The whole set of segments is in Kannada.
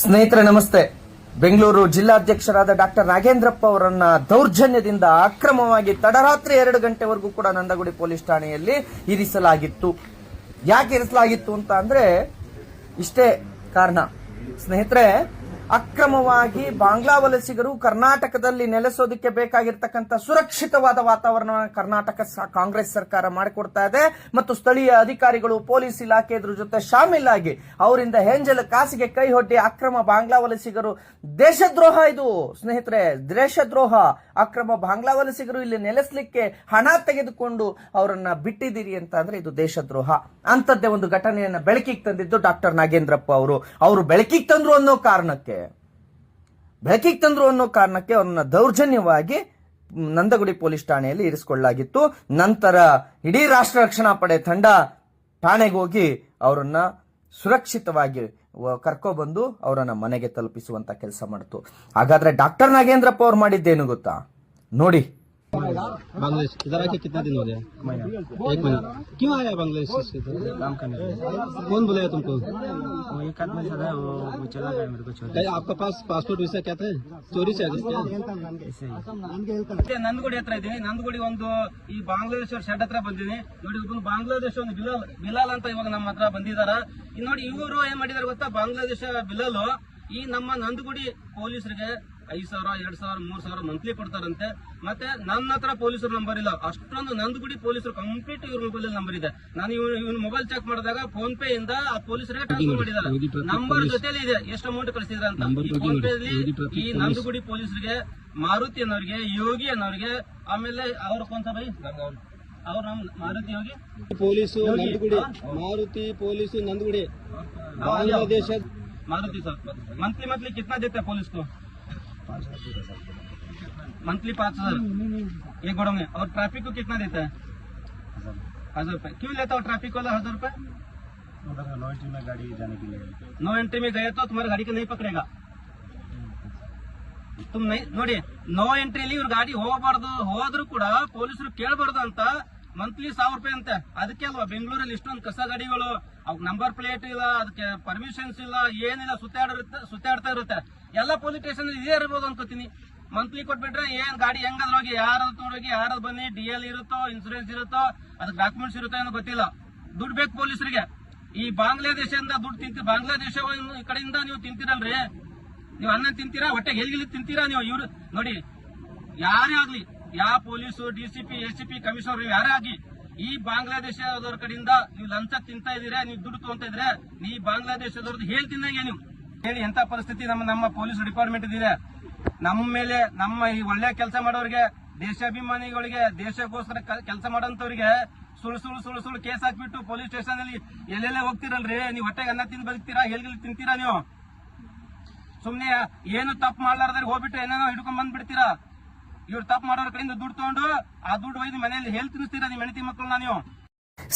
ಸ್ನೇಹಿತರೆ ನಮಸ್ತೆ. ಬೆಂಗಳೂರು ಜಿಲ್ಲಾಧ್ಯಕ್ಷರಾದ ಡಾಕ್ಟರ್ ನಾಗೇಂದ್ರಪ್ಪ ಅವರನ್ನ ದೌರ್ಜನ್ಯದಿಂದ ಅಕ್ರಮವಾಗಿ ತಡರಾತ್ರಿ 2 ಗಂಟೆವರೆಗೂ ಕೂಡ ನಂದಗುಡಿ ಪೊಲೀಸ್ ಠಾಣೆಯಲ್ಲಿ ಇರಿಸಲಾಗಿತ್ತು. ಯಾಕೆ ಇರಿಸಲಾಗಿತ್ತು ಅಂತ ಅಂದ್ರೆ ಇಷ್ಟೇ ಕಾರಣ ಸ್ನೇಹಿತರೆ. ಅಕ್ರಮವಾಗಿ ಬಾಂಗ್ಲಾ ವಲಸಿಗರು ಕರ್ನಾಟಕದಲ್ಲಿ ನೆಲೆಸೋದಕ್ಕೆ ಬೇಕಾಗಿರ್ತಕ್ಕಂಥ ಸುರಕ್ಷಿತವಾದ ವಾತಾವರಣವನ್ನು ಕರ್ನಾಟಕ ಕಾಂಗ್ರೆಸ್ ಸರ್ಕಾರ ಮಾಡಿಕೊಡ್ತಾ ಇದೆ ಮತ್ತು ಸ್ಥಳೀಯ ಅಧಿಕಾರಿಗಳು ಪೊಲೀಸ್ ಇಲಾಖೆ ಇದ್ರ ಜೊತೆ ಶಾಮೀಲಾಗಿ ಅವರಿಂದ ಹೆಂಜಲ ಕಾಸಿಗೆ ಕೈ ಹೊಡ್ಡಿ ಅಕ್ರಮ ಬಾಂಗ್ಲಾ ವಲಸಿಗರು ದೇಶದ್ರೋಹ. ಇದು ಸ್ನೇಹಿತರೆ ದೇಶದ್ರೋಹ. ಅಕ್ರಮ ಬಾಂಗ್ಲಾ ವಲಸಿಗರು ಇಲ್ಲಿ ನೆಲೆಸಲಿಕ್ಕೆ ಹಣ ತೆಗೆದುಕೊಂಡು ಅವರನ್ನ ಬಿಟ್ಟಿದ್ದೀರಿ ಅಂತ ಅಂದ್ರೆ ಇದು ದೇಶದ್ರೋಹ. ಅಂತದ್ದೇ ಒಂದು ಘಟನೆಯನ್ನ ಬೆಳಕಿಗೆ ತಂದಿದ್ದು ಡಾಕ್ಟರ್ ನಾಗೇಂದ್ರಪ್ಪ ಅವರು ಬೆಳಕಿಗೆ ತಂದ್ರು ಅನ್ನೋ ಕಾರಣಕ್ಕೆ ಅವರನ್ನ ದೌರ್ಜನ್ಯವಾಗಿ ನಂದಗುಡಿ ಪೊಲೀಸ್ ಠಾಣೆಯಲ್ಲಿ ಇರಿಸಿಕೊಳ್ಳಲಾಗಿತ್ತು. ನಂತರ ಇಡೀ ರಾಷ್ಟ್ರ ರಕ್ಷಣಾ ಪಡೆ ತಂಡ ಠಾಣೆಗೆ ಹೋಗಿ ಅವರನ್ನ ಸುರಕ್ಷಿತವಾಗಿ ಕರ್ಕೊಬಂದು ಅವರನ್ನ ಮನೆಗೆ ತಲುಪಿಸುವಂತ ಕೆಲಸ ಮಾಡಿತು. ಹಾಗಾದ್ರೆ ಡಾಕ್ಟರ್ ನಾಗೇಂದ್ರಪ್ಪ ಅವ್ರು ಮಾಡಿದ್ದೇನು ಗೊತ್ತಾ ನೋಡಿ. बांग्लादेश इधर आके कितना दिन हो गया? 1 महीना। क्यों आया बांग्लादेश से इधर? काम करने के लिए। कौन बुलाया तुमको? वो एक आदमी था वो चला गया मेरे को छोड़ के। आपका पास पासपोर्ट वीसा क्या था? चोरी से आ गया? ऐसे ही। ನಂದಗುಡಿ ಹತ್ರ ಇದ್ದೀನಿ. ನಂದಗುಡಿ ಒಂದು ಈ ಬಾಂಗ್ಲಾದೇಶ ಶೆಡ್ ಹತ್ರ ಬಂದಿದ್ದೀನಿ ನೋಡಿ. ಒಬ್ಬನು ಬಾಂಗ್ಲಾದೇಶ ಒಂದು ಬಿಲಾಲ್ ಅಂತ ಇವಾಗ ನಮ್ಮ ಹತ್ರ ಬಂದಿದಾರ. ನೋಡಿ ಇವರು ಏನ್ ಮಾಡಿದಾರೆ ಗೊತ್ತಾ, ಬಾಂಗ್ಲಾದೇಶ ಬಿಲಾಲ್ ಈ ನಮ್ಮ ನಂದಗುಡಿ ಪೊಲೀಸರಿಗೆ 5,000, 2,000, 3,000 ಮಂತ್ಲಿ ಕೊಡ್ತಾರಂತೆ. ಮತ್ತೆ ನನ್ನ ಹತ್ರ ಪೊಲೀಸರ ನಂಬರ್ ಇಲ್ಲ. ಅಷ್ಟೊಂದು ನಂದಗುಡಿ ಪೊಲೀಸರು ಕಂಪ್ಲೀಟ್ ಇವ್ರ ಮೊಬೈಲ್ ನಂಬರ್ ಇದೆ. ನಾನು ಇವನ್ ಮೊಬೈಲ್ ಚೆಕ್ ಮಾಡಿದಾಗ ಫೋನ್ ಪೇ ಇಂದ ಆ ಪೊಲೀಸರಿಗೆ ಟ್ರಾನ್ಸ್ಫರ್ ಮಾಡಿದ್ದಾರೆ. ನಂಬರ್ ಜೊತೆಲಿ ಇದೆ ಎಷ್ಟು ಅಮೌಂಟ್ ಕಳಿಸಿದ್ರ ಅಂತ. ಈ ಫೋನ್ ಪೇ ಅಲ್ಲಿ ಈ ನಂದಗುಡಿ ಪೊಲೀಸರಿಗೆ ಮಾರುತಿ ಅನ್ನೋರಿಗೆ, ಯೋಗಿ ಅನ್ನೋರಿಗೆ, ಆಮೇಲೆ ಅವ್ರ ಕೊಂತ ಬೈ ಅವ್ರ Maruti Yogi police Nandagudi, Maruti police Nandagudi Bangladesh Maruti sir monthly कितना देते हैं पुलिस को? मंथली 5,000 एक घोड़ों में। और ट्रैफिक को कितना देता है? 1,000 रुपए। क्यों लेता हो ट्रैफिक वाला 1,000 रुपए? नो एंट्री में गाड़ी जाने के लिए। नो एंट्री में गए तो तुम्हारी गाड़ी को नहीं पकड़ेगा. तुम नहीं ನೋಡಿ, ನೋ ಎಂಟ್ರಿಲಿ ಇವ್ರ ಗಾಡಿ ಹೋದ್ರು ಕೂಡ ಪೊಲೀಸರು ಕೇಳಬಾರ್ದು ಅಂತ ಮಂತ್ಲಿ 1,000 ರೂಪಾಯಿ ಅಂತೆ. ಅದಕ್ಕೆ ಅಲ್ವಾ ಬೆಂಗಳೂರಲ್ಲಿ ಇಷ್ಟೊಂದು ಕಸ ಗಾಡಿಗಳು, ಅವ್ಕ ನಂಬರ್ ಪ್ಲೇಟ್ ಇಲ್ಲ, ಅದಕ್ಕೆ ಪರ್ಮಿಷನ್ಸ್ ಇಲ್ಲ, ಏನಿಲ್ಲ, ಸುತ್ತಾಡ್ತಾ ಇರುತ್ತೆ. ಎಲ್ಲ ಪೊಲೀಸ್ ಸ್ಟೇಷನ್ ಇದೇ ಇರ್ಬೋದು ಅನ್ಕೋತೀನಿ. ಮಂತ್ಲಿ ಕೊಟ್ಬಿಟ್ರೆ ಏನ್ ಗಾಡಿ ಹೆಂಗಾದ್ರು ಹೋಗಿ ಯಾರಾದ್ರು ತಗೊಂಡೋಗಿ ಯಾರಾದ್ರು ಬನ್ನಿ, DL ಇರುತ್ತೋ, ಇನ್ಸೂರೆನ್ಸ್ ಇರುತ್ತೋ, ಅದಕ್ಕೆ ಡಾಕ್ಯುಮೆಂಟ್ಸ್ ಇರುತ್ತೋ ಏನೋ ಗೊತ್ತಿಲ್ಲ. ದುಡ್ಡು ಬೇಕು ಪೊಲೀಸರಿಗೆ. ಈ ಬಾಂಗ್ಲಾದೇಶದಿಂದ ದುಡ್ಡು ತಿಂತೀರಿ, ಬಾಂಗ್ಲಾದೇಶ ಕಡೆಯಿಂದ ನೀವು ತಿಂತೀರಲ್ರಿ, ನೀವು ಅನ್ನ ತಿಂತೀರಾ, ಹೊಟ್ಟೆಗೆ ಹೆಲ್ಗಿಲಿ ತಿಂತೀರಾ ನೀವು. ಇವ್ರು ನೋಡಿ, ಯಾರೇ ಆಗ್ಲಿ, ಯಾವ ಪೊಲೀಸು, DCP, SCP, ಕಮಿಷನರ್ ಯಾರೇ ಆಗಿ ಈ ಬಾಂಗ್ಲಾದೇಶದವ್ರ ಕಡೆಯಿಂದ ನೀವು ಲಂಚ ತಿಂತಾ ಇದೀರಾ, ನೀವು ದುಡ್ಡು ತಗೊಂತ ಇದ್ರೆ ಈ ಬಾಂಗ್ಲಾದೇಶದವ್ರದ್ದು ಹೇಳ್ತಿದ್ದಂಗೆ ನೀವು ಹೇಳಿ. ಎಂತ ಪರಿಸ್ಥಿತಿ ನಮ್ಮ ಪೊಲೀಸ್ ಡಿಪಾರ್ಟ್ಮೆಂಟ್ ಇದೆ. ನಮ್ಮ ಮೇಲೆ, ನಮ್ಮ ಈ ಒಳ್ಳೆ ಕೆಲಸ ಮಾಡೋರಿಗೆ, ದೇಶಾಭಿಮಾನಿಗಳಿಗೆ, ದೇಶಕ್ಕೋಸ್ಕರ ಕೆಲಸ ಮಾಡೋಂಥವ್ರಿಗೆ ಸುಳ್ಳು ಕೇಸ್ ಹಾಕ್ಬಿಟ್ಟು ಪೊಲೀಸ್ ಸ್ಟೇಷನ್ ಅಲ್ಲಿ ಎಲ್ಲೆಲ್ಲೇ ಹೋಗ್ತಿರಲ್ರಿ. ನೀವು ಹೊಟ್ಟೆಗೆ ಅನ್ನ ತಿಂದು ಬದುಕ್ತೀರಾ, ಹೆಲ್ಗಿಲಿ ತಿಂತೀರಾ ನೀವು. ಸುಮ್ನೆ ಏನು ತಪ್ಪು ಮಾಡ್ಲಾರ್ದ್ರೆ ಹೋಗ್ಬಿಟ್ಟು ಏನೇನೋ ಹಿಡ್ಕೊಂಡ್ ಬಂದ್ಬಿಡ್ತೀರಾ. ಇವ್ರು ತಪ್ಪು ಮಾಡೋರ ಕಡೆಯಿಂದ ದುಡ್ಡು ತಗೊಂಡು ಆ ದುಡ್ಡು ಒಯ್ದು ಮನೆಯಲ್ಲಿ ಹೇಳಿ ತಿನ್ನಿಸ್ತೀರಾ ನಿಮ್ಮ ಹೆಂಡತಿ ಮಕ್ಕಳನ್ನ ನೀವು.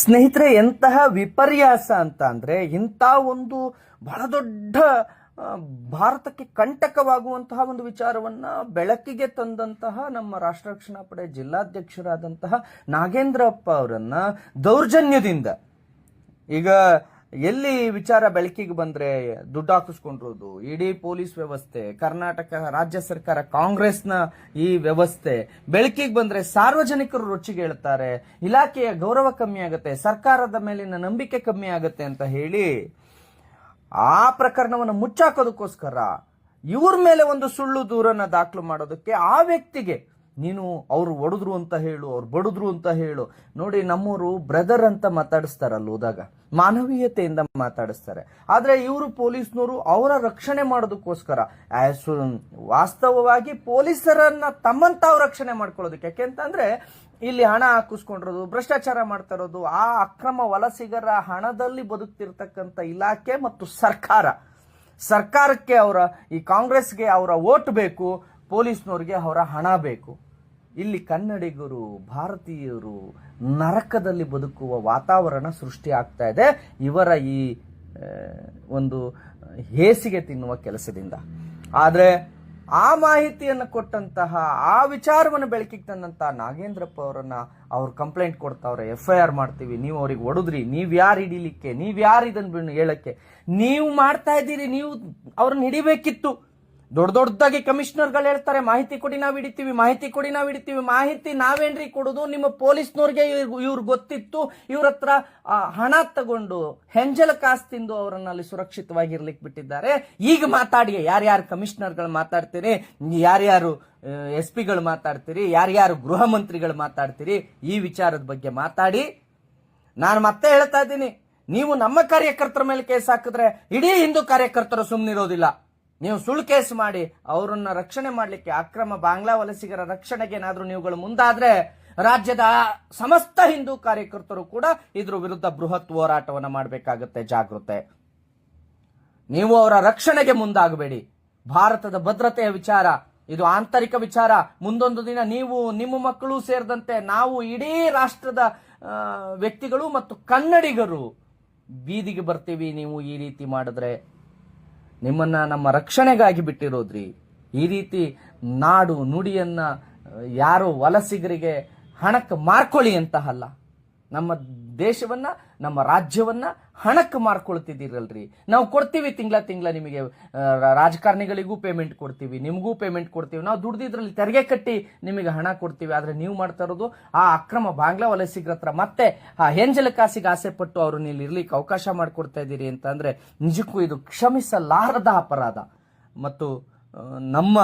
ಸ್ನೇಹಿತರೆ, ಎಂತಹ ವಿಪರ್ಯಾಸ ಅಂತ ಅಂದ್ರೆ, ಇಂಥ ಒಂದು ಬಹಳ ದೊಡ್ಡ ಭಾರತಕ್ಕೆ ಕಂಟಕವಾಗುವಂತಹ ಒಂದು ವಿಚಾರವನ್ನ ಬೆಳಕಿಗೆ ತಂದಂತಹ ನಮ್ಮ ರಾಷ್ಟ್ರ ರಕ್ಷಣಾ ಪಡೆ ಜಿಲ್ಲಾಧ್ಯಕ್ಷರಾದಂತಹ ನಾಗೇಂದ್ರಪ್ಪ ಅವರನ್ನ ದೌರ್ಜನ್ಯದಿಂದ, ಈಗ ಎಲ್ಲಿ ವಿಚಾರ ಬೆಳಕಿಗೆ ಬಂದ್ರೆ ದುಡ್ಡು ಹಾಕಿಸ್ಕೊಂಡಿರೋದು ಇಡೀ ಪೊಲೀಸ್ ವ್ಯವಸ್ಥೆ, ಕರ್ನಾಟಕ ರಾಜ್ಯ ಸರ್ಕಾರ, ಕಾಂಗ್ರೆಸ್ನ ಈ ವ್ಯವಸ್ಥೆ ಬೆಳಕಿಗೆ ಬಂದ್ರೆ ಸಾರ್ವಜನಿಕರು ರೊಚ್ಚಿಗೆ ಹೇಳ್ತಾರೆ, ಇಲಾಖೆಯ ಗೌರವ ಕಮ್ಮಿ ಆಗುತ್ತೆ, ಸರ್ಕಾರದ ಮೇಲಿನ ನಂಬಿಕೆ ಕಮ್ಮಿ ಆಗುತ್ತೆ ಅಂತ ಹೇಳಿ ಆ ಪ್ರಕರಣವನ್ನು ಮುಚ್ಚಾಕೋದಕ್ಕೋಸ್ಕರ ಇವ್ರ ಮೇಲೆ ಒಂದು ಸುಳ್ಳು ದೂರನ್ನ ದಾಖಲು ಮಾಡೋದಕ್ಕೆ ಆ ವ್ಯಕ್ತಿಗೆ ನೀನು ಅವ್ರು ಒಡೆದ್ರು ಅಂತ ಹೇಳು, ಅವ್ರು ಬಡಿದ್ರು ಅಂತ ಹೇಳು. ನೋಡಿ, ನಮ್ಮವರು ಬ್ರದರ್ ಅಂತ ಮಾತಾಡಿಸ್ತಾರಲ್ಲ, ಹೋದಾಗ ಮಾನವೀಯತೆಯಿಂದ ಮಾತಾಡಿಸ್ತಾರೆ. ಆದ್ರೆ ಇವರು ಪೊಲೀಸ್ನವರು ಅವರ ರಕ್ಷಣೆ ಮಾಡೋದಕ್ಕೋಸ್ಕರ ವಾಸ್ತವವಾಗಿ ಪೊಲೀಸರನ್ನ ತಮ್ಮಂತಾವ್ ರಕ್ಷಣೆ ಮಾಡ್ಕೊಳ್ಳೋದಕ್ಕೆ. ಯಾಕೆಂತಂದ್ರೆ ಇಲ್ಲಿ ಹಣ ಹಾಕಿಸ್ಕೊಂಡಿರೋದು, ಭ್ರಷ್ಟಾಚಾರ ಮಾಡ್ತಾ ಇರೋದು, ಆ ಅಕ್ರಮ ವಲಸಿಗರ ಹಣದಲ್ಲಿ ಬದುಕ್ತಿರ್ತಕ್ಕಂಥ ಇಲಾಖೆ ಮತ್ತು ಸರ್ಕಾರಕ್ಕೆ ಅವರ ಈ ಕಾಂಗ್ರೆಸ್ಗೆ ಅವರ ವೋಟ್ ಬೇಕು, ಪೊಲೀಸ್ನವ್ರಿಗೆ ಅವರ ಹಣ ಬೇಕು. ಇಲ್ಲಿ ಕನ್ನಡಿಗರು, ಭಾರತೀಯರು ನರಕದಲ್ಲಿ ಬದುಕುವ ವಾತಾವರಣ ಸೃಷ್ಟಿ ಆಗ್ತಾ ಇದೆ ಇವರ ಈ ಒಂದು ಹೇಸಿಗೆ ತಿನ್ನುವ ಕೆಲಸದಿಂದ. ಆದರೆ ಆ ಮಾಹಿತಿಯನ್ನು ಕೊಟ್ಟಂತಹ ಆ ವಿಚಾರವನ್ನು ಬೆಳಕಿಗೆ ತಂದಂತಹ ನಾಗೇಂದ್ರಪ್ಪ ಅವರನ್ನ ಅವ್ರು ಕಂಪ್ಲೇಂಟ್ ಕೊಡ್ತಾವ್ರೆ, FIR ಮಾಡ್ತೀವಿ, ನೀವು ಅವ್ರಿಗೆ ಹೊಡೆದ್ರಿ, ನೀವ್ ಯಾರು ಹಿಡಿಲಿಕ್ಕೆ, ನೀವ್ ಯಾರು ಇದನ್ನ ಹೇಳಕ್ಕೆ, ನೀವು ಮಾಡ್ತಾ ಇದ್ದೀರಿ, ನೀವು ಅವ್ರನ್ನ ಹಿಡಿಬೇಕಿತ್ತು. ದೊಡ್ಡದಾಗಿ ಕಮಿಷನರ್ಗಳು ಹೇಳ್ತಾರೆ ಮಾಹಿತಿ ಕೊಡಿ ನಾವು ಹಿಡಿತೀವಿ, ಮಾಹಿತಿ ಕೊಡಿ ನಾವು ಹಿಡಿತೀವಿ. ಮಾಹಿತಿ ನಾವೇನ್ರಿ ಕೊಡೋದು? ನಿಮ್ಮ ಪೊಲೀಸ್ನವ್ರಿಗೆ ಇವ್ರು ಗೊತ್ತಿತ್ತು, ಇವ್ರ ಹತ್ರ ಹಣ ತಗೊಂಡು ಹೆಂಜಲ ಕಾಸು ತಿಂದು ಅವರನ್ನ ಅಲ್ಲಿ ಸುರಕ್ಷಿತವಾಗಿರ್ಲಿಕ್ಕೆ ಬಿಟ್ಟಿದ್ದಾರೆ. ಈಗ ಮಾತಾಡಿ, ಯಾರ್ಯಾರು ಕಮಿಷನರ್ಗಳು ಮಾತಾಡ್ತೀರಿ, ಯಾರ್ಯಾರು SP ಗಳು ಮಾತಾಡ್ತೀರಿ, ಯಾರ್ಯಾರು ಗೃಹ ಮಂತ್ರಿಗಳು ಮಾತಾಡ್ತೀರಿ, ಈ ವಿಚಾರದ ಬಗ್ಗೆ ಮಾತಾಡಿ. ನಾನು ಮತ್ತೆ ಹೇಳ್ತಾ ಇದ್ದೀನಿ, ನೀವು ನಮ್ಮ ಕಾರ್ಯಕರ್ತರ ಮೇಲೆ ಕೇಸ್ ಹಾಕಿದ್ರೆ ಇಡೀ ಹಿಂದೂ ಕಾರ್ಯಕರ್ತರು ಸುಮ್ಮನಿರೋದಿಲ್ಲ. ನೀವು ಸುಳ್ಳು ಕೇಸ್ ಮಾಡಿ ಅವರನ್ನ ರಕ್ಷಣೆ ಮಾಡಲಿಕ್ಕೆ, ಅಕ್ರಮ ಬಾಂಗ್ಲಾ ವಲಸಿಗರ ರಕ್ಷಣೆಗೆ ಏನಾದ್ರೂ ನೀವುಗಳು ಮುಂದಾದ್ರೆ ರಾಜ್ಯದ ಸಮಸ್ತ ಹಿಂದೂ ಕಾರ್ಯಕರ್ತರು ಕೂಡ ಇದ್ರ ವಿರುದ್ಧ ಬೃಹತ್ ಹೋರಾಟವನ್ನು ಮಾಡಬೇಕಾಗುತ್ತೆ. ಜಾಗೃತೆ. ನೀವು ಅವರ ರಕ್ಷಣೆಗೆ ಮುಂದಾಗಬೇಡಿ. ಭಾರತದ ಭದ್ರತೆಯ ವಿಚಾರ ಇದು, ಆಂತರಿಕ ವಿಚಾರ. ಮುಂದೊಂದು ದಿನ ನೀವು, ನಿಮ್ಮ ಮಕ್ಕಳು ಸೇರಿದಂತೆ ನಾವು ಇಡೀ ರಾಷ್ಟ್ರದ ವ್ಯಕ್ತಿಗಳು ಮತ್ತು ಕನ್ನಡಿಗರು ಬೀದಿಗೆ ಬರ್ತೀವಿ ನೀವು ಈ ರೀತಿ ಮಾಡಿದ್ರೆ. ನಿಮ್ಮನ್ನ ನಮ್ಮ ರಕ್ಷಣೆಗಾಗಿ ಬಿಟ್ಟಿರೋದ್ರಿ. ಈ ರೀತಿ ನಾಡು ನುಡಿಯನ್ನ ಯಾರು ವಲಸಿಗರಿಗೆ ಹಣಕ್ಕೆ ಮಾರ್ಕೊಳ್ಳಿ ಅಂತ ಅಲ್ಲ, ನಮ್ಮ ದೇಶವನ್ನ, ನಮ್ಮ ರಾಜ್ಯವನ್ನ ಹಣಕ್ಕೆ ಮಾರ್ಕೊಳ್ತಿದ್ದೀರಲ್ರಿ. ನಾವು ಕೊಡ್ತೀವಿ ತಿಂಗಳ ನಿಮಗೆ, ರಾಜಕಾರಣಿಗಳಿಗೂ ಪೇಮೆಂಟ್ ಕೊಡ್ತೀವಿ, ನಿಮಗೂ ಪೇಮೆಂಟ್ ಕೊಡ್ತೀವಿ, ನಾವು ದುಡ್ದಿದ್ರಲ್ಲಿ ತೆರಿಗೆ ಕಟ್ಟಿ ನಿಮಗೆ ಹಣ ಕೊಡ್ತೀವಿ. ಆದ್ರೆ ನೀವು ಮಾಡ್ತಾ ಇರೋದು ಆ ಅಕ್ರಮ ಬಾಂಗ್ಲಾ ವಲಸಿಗರ ಹತ್ರ ಮತ್ತೆ ಆ ಹೆಂಜಲ ಕಾಸಿಗೆ ಆಸೆ ಪಟ್ಟು ಅವ್ರನ್ನ ಇಲ್ಲಿ ಇರ್ಲಿಕ್ಕೆ ಅವಕಾಶ ಮಾಡಿಕೊಡ್ತಾ ಇದ್ದೀರಿ ಅಂತ ಅಂದ್ರೆ ನಿಜಕ್ಕೂ ಇದು ಕ್ಷಮಿಸಲಾರದ ಅಪರಾಧ. ಮತ್ತು ನಮ್ಮ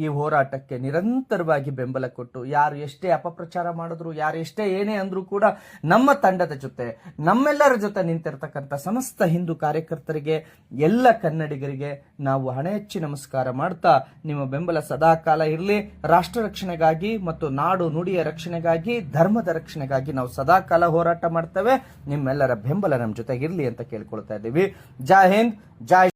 ಈ ಹೋರಾಟಕ್ಕೆ ನಿರಂತರವಾಗಿ ಬೆಂಬಲ ಕೊಟ್ಟು ಯಾರು ಎಷ್ಟೇ ಅಪಪ್ರಚಾರ ಮಾಡಿದ್ರು, ಯಾರು ಎಷ್ಟೇ ಏನೇ ಅಂದ್ರೂ ಕೂಡ ನಮ್ಮ ತಂಡದ ಜೊತೆ, ನಮ್ಮೆಲ್ಲರ ಜೊತೆ ನಿಂತಿರ್ತಕ್ಕಂಥ ಸಮಸ್ತ ಹಿಂದೂ ಕಾರ್ಯಕರ್ತರಿಗೆ, ಎಲ್ಲ ಕನ್ನಡಿಗರಿಗೆ ನಾವು ಹಣೆಹಚ್ಚಿ ನಮಸ್ಕಾರ ಮಾಡ್ತಾ, ನಿಮ್ಮ ಬೆಂಬಲ ಸದಾಕಾಲ ಇರಲಿ. ರಾಷ್ಟ್ರ ರಕ್ಷಣೆಗಾಗಿ ಮತ್ತು ನಾಡು ನುಡಿಯ ರಕ್ಷಣೆಗಾಗಿ, ಧರ್ಮದ ರಕ್ಷಣೆಗಾಗಿ ನಾವು ಸದಾಕಾಲ ಹೋರಾಟ ಮಾಡ್ತೇವೆ. ನಿಮ್ಮೆಲ್ಲರ ಬೆಂಬಲ ನಮ್ಮ ಜೊತೆಗಿರ್ಲಿ ಅಂತ ಕೇಳ್ಕೊಳ್ತಾ ಇದ್ದೀವಿ. ಜೈ ಹಿಂದ್, ಜೈ